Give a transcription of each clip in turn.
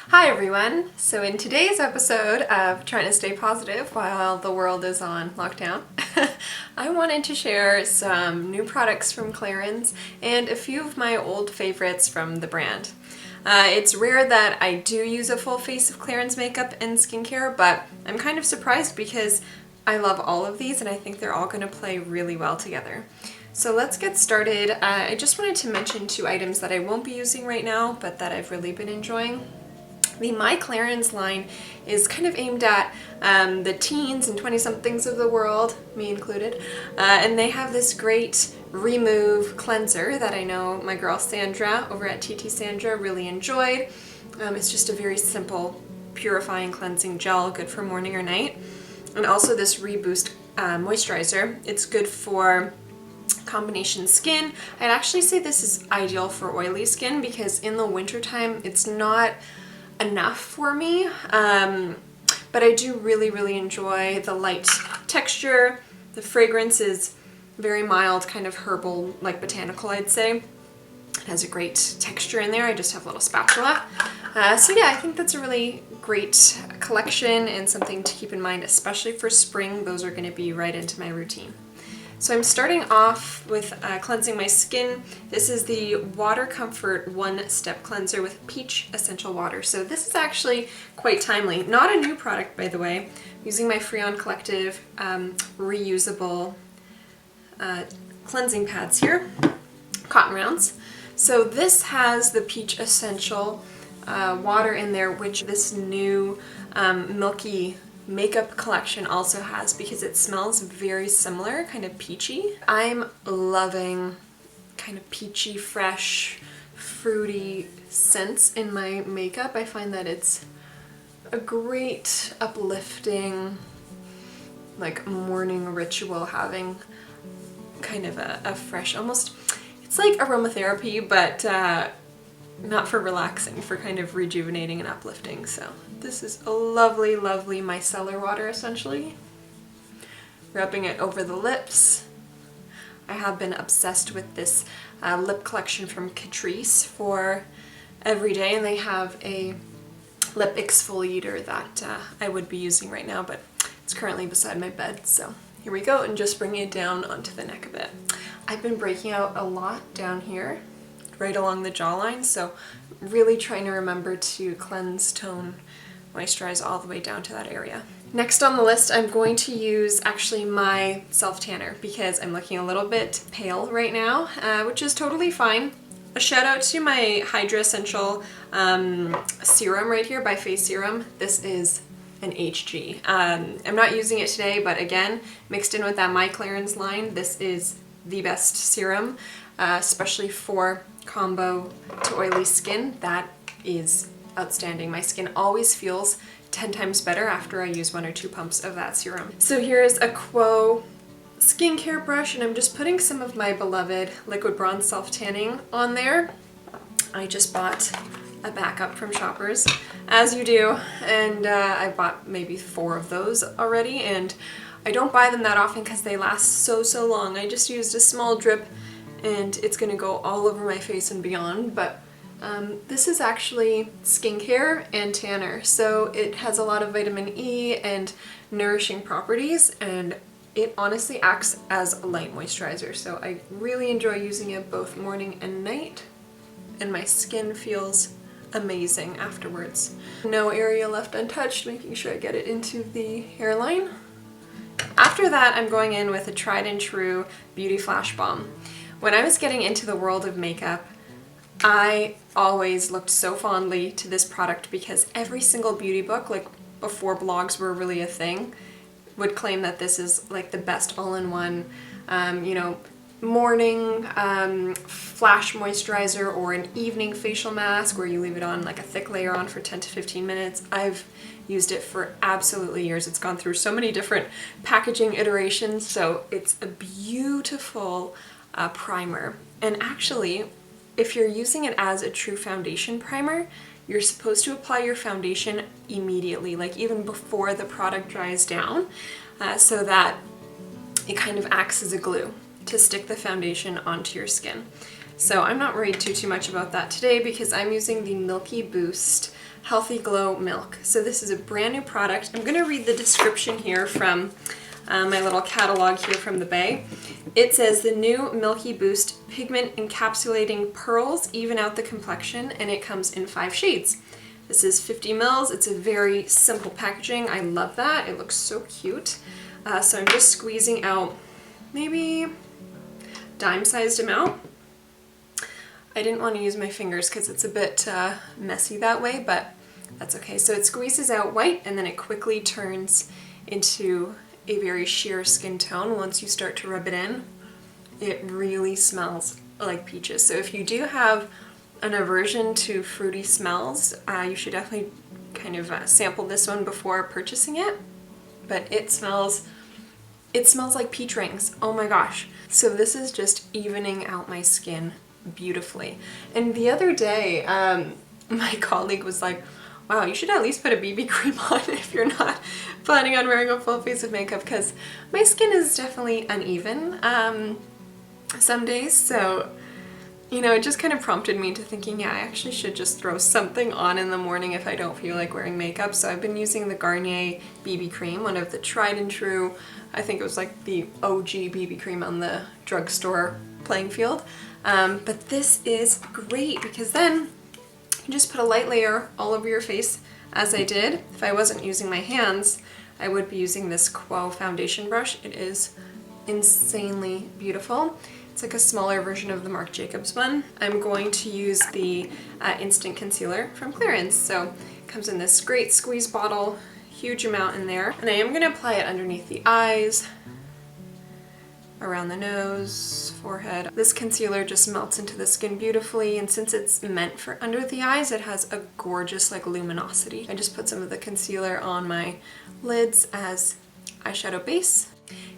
Hi everyone! So in today's episode of trying to stay positive while the world is on lockdown, I wanted to share some new products from Clarins and a few of my old favorites from the brand. It's rare that I do use a full face of Clarins makeup and skincare, but I'm kind of surprised because I love all of these and I think they're all going to play really well together. So let's get started. I just wanted to mention two items that I won't be using right now, but that I've really been enjoying. The My Clarins line is kind of aimed at the teens and 20-somethings of the world, me included, and they have this great remove cleanser that I know my girl Sandra over at TT Sandra really enjoyed. It's just a very simple purifying cleansing gel, good for morning or night. And also this Reboost moisturizer. It's good for combination skin. I'd actually say this is ideal for oily skin because in the wintertime it's not enough for me, but I do really enjoy the light texture. The fragrance is very mild, kind of herbal, like botanical, I'd say. It has a great texture in there. I just have a little spatula. So yeah, I think that's a really great collection and something to keep in mind, especially for spring. Those are going to be right into my routine. So I'm starting off with cleansing my skin. This is the Water Comfort One Step Cleanser with Peach Essential Water. So this is actually quite timely. Not a new product, by the way. I'm using my Freon Collective reusable cleansing pads here, cotton rounds. So this has the Peach Essential water in there, which this new Milky makeup collection also has because it smells very similar, kind of peachy. I'm loving kind of peachy, fresh, fruity scents in my makeup. I find that it's a great uplifting, like morning ritual, having kind of a fresh, almost, it's like aromatherapy, but not for relaxing, for kind of rejuvenating and uplifting. So this is a lovely micellar water, essentially. Rubbing it over the lips. I have been obsessed with this lip collection from Catrice for every day, and they have a lip exfoliator that I would be using right now, but it's currently beside my bed. So here we go, and just bringing it down onto the neck a bit. I've been breaking out a lot down here, right along the jawline, so really trying to remember to cleanse, tone, moisturize all the way down to that area. Next on the list, I'm going to use actually my self tanner because I'm looking a little bit pale right now, which is totally fine. A shout out to my Hydra Essential serum right here by Face Serum. This is an HG. I'm not using it today, but again, mixed in with that My Clarins line, this is the best serum, especially for combo to oily skin. That is outstanding. My skin always feels 10 times better after I use 1 or 2 pumps of that serum. So here's a Quo skincare brush, and I'm just putting some of my beloved Liquid Bronze Self Tanning on there. I just bought a backup from Shoppers, as you do, and I bought maybe 4 of those already, and I don't buy them that often because they last so long. I just used a small drip and it's gonna go all over my face and beyond, but this is actually skincare and tanner, so it has a lot of vitamin E and nourishing properties, and it honestly acts as a light moisturizer, so I really enjoy using it both morning and night, and my skin feels amazing afterwards. No area left untouched, making sure I get it into the hairline. After that, I'm going in with a tried and true Beauty Flash Balm. When I was getting into the world of makeup, I always looked so fondly to this product because every single beauty book, like before blogs were really a thing, would claim that this is like the best all-in-one, you know, morning flash moisturizer or an evening facial mask where you leave it on like a thick layer on for 10 to 15 minutes. I've used it for absolutely years. It's gone through so many different packaging iterations, so it's a beautiful primer. And actually, if you're using it as a true foundation primer, you're supposed to apply your foundation immediately, like even before the product dries down, so that it kind of acts as a glue to stick the foundation onto your skin. So I'm not worried too much about that today because I'm using the Milky Boost Healthy Glow Milk. So this is a brand new product. I'm going to read the description here from my little catalog here from the Bay. It says the new Milky Boost Pigment Encapsulating Pearls even out the complexion, and it comes in 5 shades. This is 50 mils. It's a very simple packaging. I love that. It looks so cute. So I'm just squeezing out maybe dime-sized amount. I didn't want to use my fingers because it's a bit messy that way, but that's okay. So it squeezes out white and then it quickly turns into a very sheer skin tone once you start to rub it in. It really smells like peaches. So if you do have an aversion to fruity smells, you should definitely kind of sample this one before purchasing it. But it smells like peach rings. Oh my gosh. So this is just evening out my skin beautifully. And the other day, my colleague was like, wow, you should at least put a BB cream on if you're not planning on wearing a full face of makeup, because my skin is definitely uneven some days. So, you know, it just kind of prompted me to thinking, yeah, I actually should just throw something on in the morning if I don't feel like wearing makeup. So I've been using the Garnier BB cream, one of the tried and true, I think it was like the OG BB cream on the drugstore playing field. But this is great because then you just put a light layer all over your face, as I did. If I wasn't using my hands, I would be using this Quo foundation brush. It is insanely beautiful. It's like a smaller version of the Marc Jacobs one. I'm going to use the Instant Concealer from Clarins. So it comes in this great squeeze bottle, huge amount in there. And I am gonna apply it underneath the eyes, around the nose, forehead. This concealer just melts into the skin beautifully, and since it's meant for under the eyes, it has a gorgeous like luminosity. I just put some of the concealer on my lids as eyeshadow base.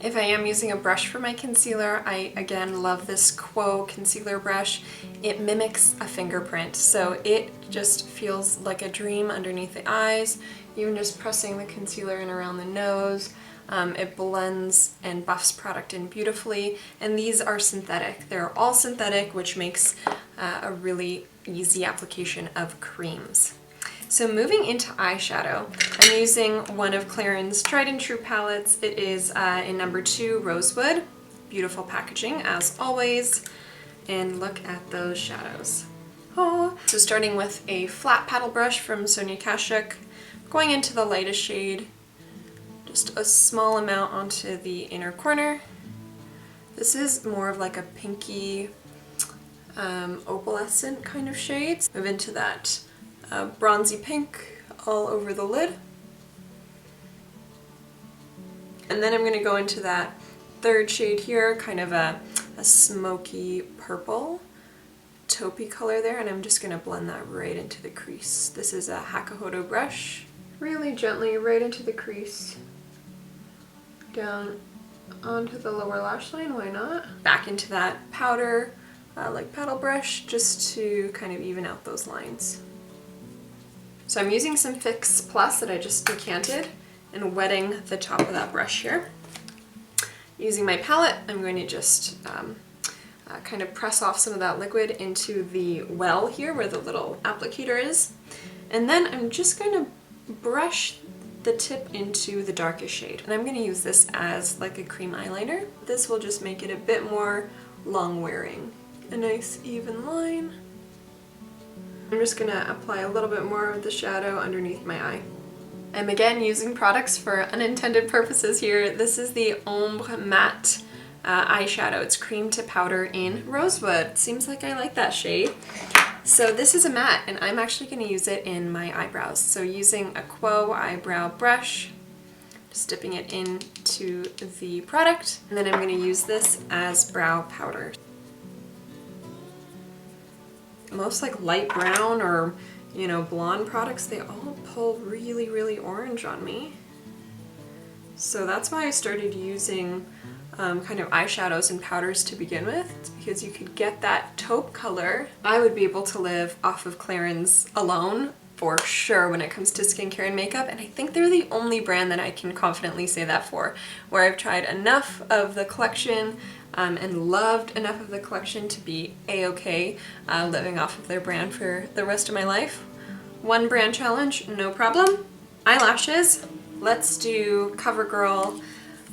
If I am using a brush for my concealer, I again love this Quo concealer brush. It mimics a fingerprint, so it just feels like a dream underneath the eyes. Even just pressing the concealer in around the nose. It blends and buffs product in beautifully, and these are synthetic. They're all synthetic, which makes a really easy application of creams. So moving into eyeshadow, I'm using one of Clarins' tried and true palettes. It is in number 2, Rosewood. Beautiful packaging as always, and look at those shadows. Oh. So starting with a flat paddle brush from Sonia Kashuk, going into the lightest shade, just a small amount onto the inner corner. This is more of like a pinky opalescent kind of shade. Move into that bronzy pink all over the lid. And then I'm going to go into that third shade here, kind of a smoky purple taupey color there, and I'm just going to blend that right into the crease. This is a Hakuhodo brush. Really gently right into the crease. Down onto the lower lash line, why not? Back into that powder, like paddle brush, just to kind of even out those lines. So I'm using some Fix Plus that I just decanted and wetting the top of that brush here. Using my palette, I'm going to just kind of press off some of that liquid into the well here where the little applicator is. And then I'm just going to brush the tip into the darkest shade. And I'm going to use this as like a cream eyeliner. This will just make it a bit more long wearing. A nice even line. I'm just going to apply a little bit more of the shadow underneath my eye. I'm again using products for unintended purposes here. This is the Ombre Matte eyeshadow. It's cream to powder in Rosewood. Seems like I like that shade. So this is a matte, and I'm actually going to use it in my eyebrows. So using a Quo eyebrow brush, just dipping it into the product, and then I'm going to use this as brow powder. Most like light brown or, you know, blonde products, they all pull really, really orange on me. So that's why I started using kind of eyeshadows and powders to begin with. It's because you could get that taupe color. I would be able to live off of Clarins alone for sure when it comes to skincare and makeup, and I think they're the only brand that I can confidently say that for, where I've tried enough of the collection and loved enough of the collection to be a-okay living off of their brand for the rest of my life. One brand challenge, no problem. Eyelashes, let's do CoverGirl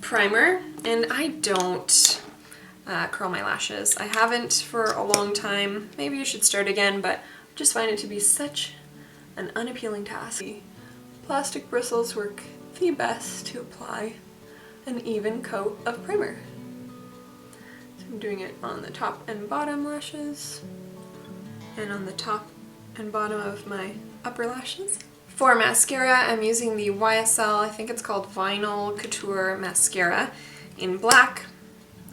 primer. And I don't curl my lashes. I haven't for a long time. Maybe you should start again, but I just find it to be such an unappealing task. The plastic bristles work the best to apply an even coat of primer. So I'm doing it on the top and bottom lashes and on the top and bottom of my upper lashes. For mascara, I'm using the YSL, I think it's called Vinyl Couture Mascara in black.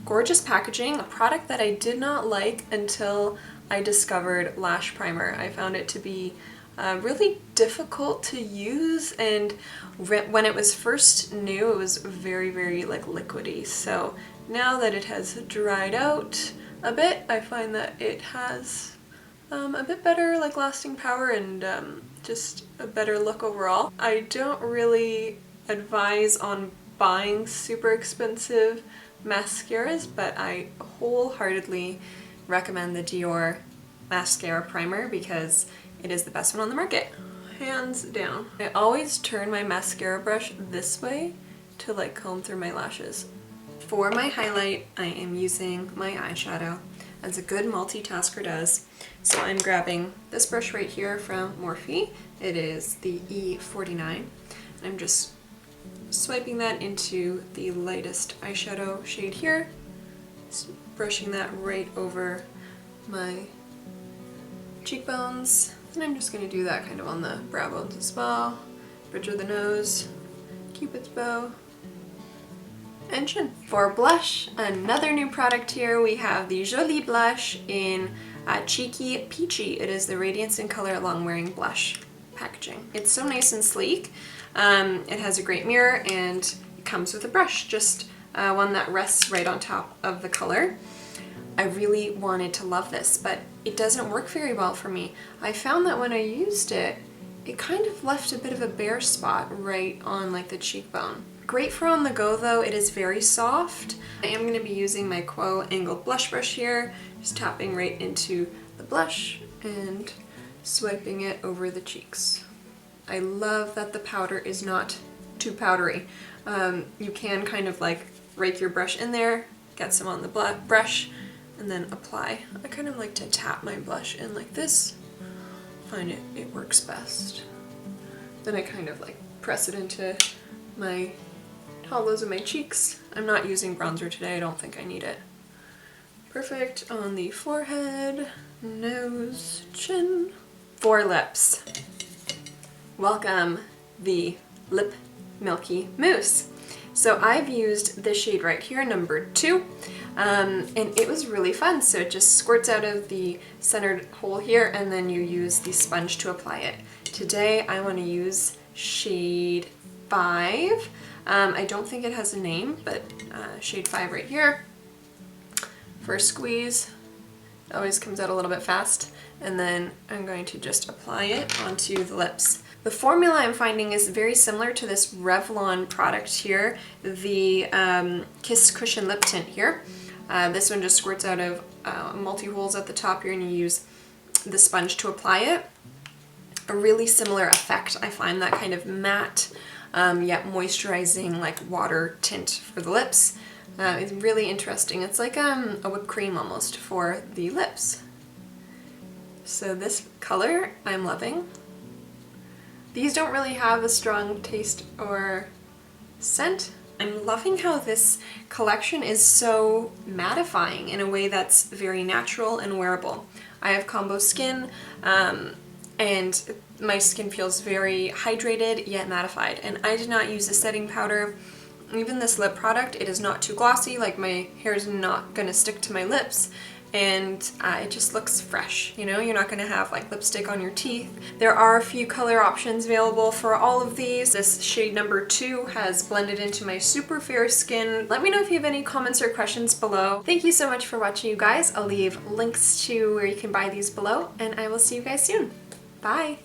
Gorgeous packaging, a product that I did not like until I discovered lash primer. I found it to be really difficult to use, and when it was first new it was very, very like liquidy. So now that it has dried out a bit, I find that it has a bit better like lasting power and just a better look overall. I don't really advise on buying super expensive mascaras, but I wholeheartedly recommend the Dior mascara primer because it is the best one on the market, hands down. I always turn my mascara brush this way to like comb through my lashes. For my highlight, I am using my eyeshadow, as a good multitasker does. So I'm grabbing this brush right here from Morphe. It is the E49. And I'm just swiping that into the lightest eyeshadow shade here, just brushing that right over my cheekbones. And I'm just going to do that kind of on the brow bones as well, bridge of the nose, Cupid's bow, and chin. For blush, another new product here, we have the Joli blush in Cheeky Peachy. It is the Radiance in Color Long Wearing Blush packaging. It's so nice and sleek. It has a great mirror and it comes with a brush, just one that rests right on top of the color. I really wanted to love this, but it doesn't work very well for me. I found that when I used it, it kind of left a bit of a bare spot right on like the cheekbone. Great for on the go though, it is very soft. I am going to be using my Quo angled blush brush here, just tapping right into the blush and swiping it over the cheeks. I love that the powder is not too powdery. You can kind of like rake your brush in there, get some on the brush, and then apply. I kind of like to tap my blush in like this. Find it works best. Then I kind of like press it into my hollows of my cheeks. I'm not using bronzer today, I don't think I need it. Perfect on the forehead, nose, chin. For lips, welcome the Lip Milky Mousse. So I've used this shade right here, number 2, and it was really fun. So it just squirts out of the centered hole here and then you use the sponge to apply it. Today I want to use shade 5. I don't think it has a name, but shade 5 right here. First squeeze, it always comes out a little bit fast, and then I'm going to just apply it onto the lips. The formula I'm finding is very similar to this Revlon product here, the Kiss Cushion Lip Tint here. This one just squirts out of multi-holes at the top here and you use the sponge to apply it. A really similar effect. I find that kind of matte yet moisturizing like water tint for the lips. It's really interesting. It's like a whipped cream almost for the lips. So this color I'm loving. These don't really have a strong taste or scent. I'm loving how this collection is so mattifying in a way that's very natural and wearable. I have combo skin and my skin feels very hydrated yet mattified, and I did not use a setting powder. Even this lip product, it is not too glossy, like my hair is not gonna stick to my lips, and it just looks fresh, you know? You're not gonna have like lipstick on your teeth. There are a few color options available for all of these. This shade number 2 has blended into my super fair skin. Let me know if you have any comments or questions below. Thank you so much for watching, you guys. I'll leave links to where you can buy these below, and I will see you guys soon. Bye!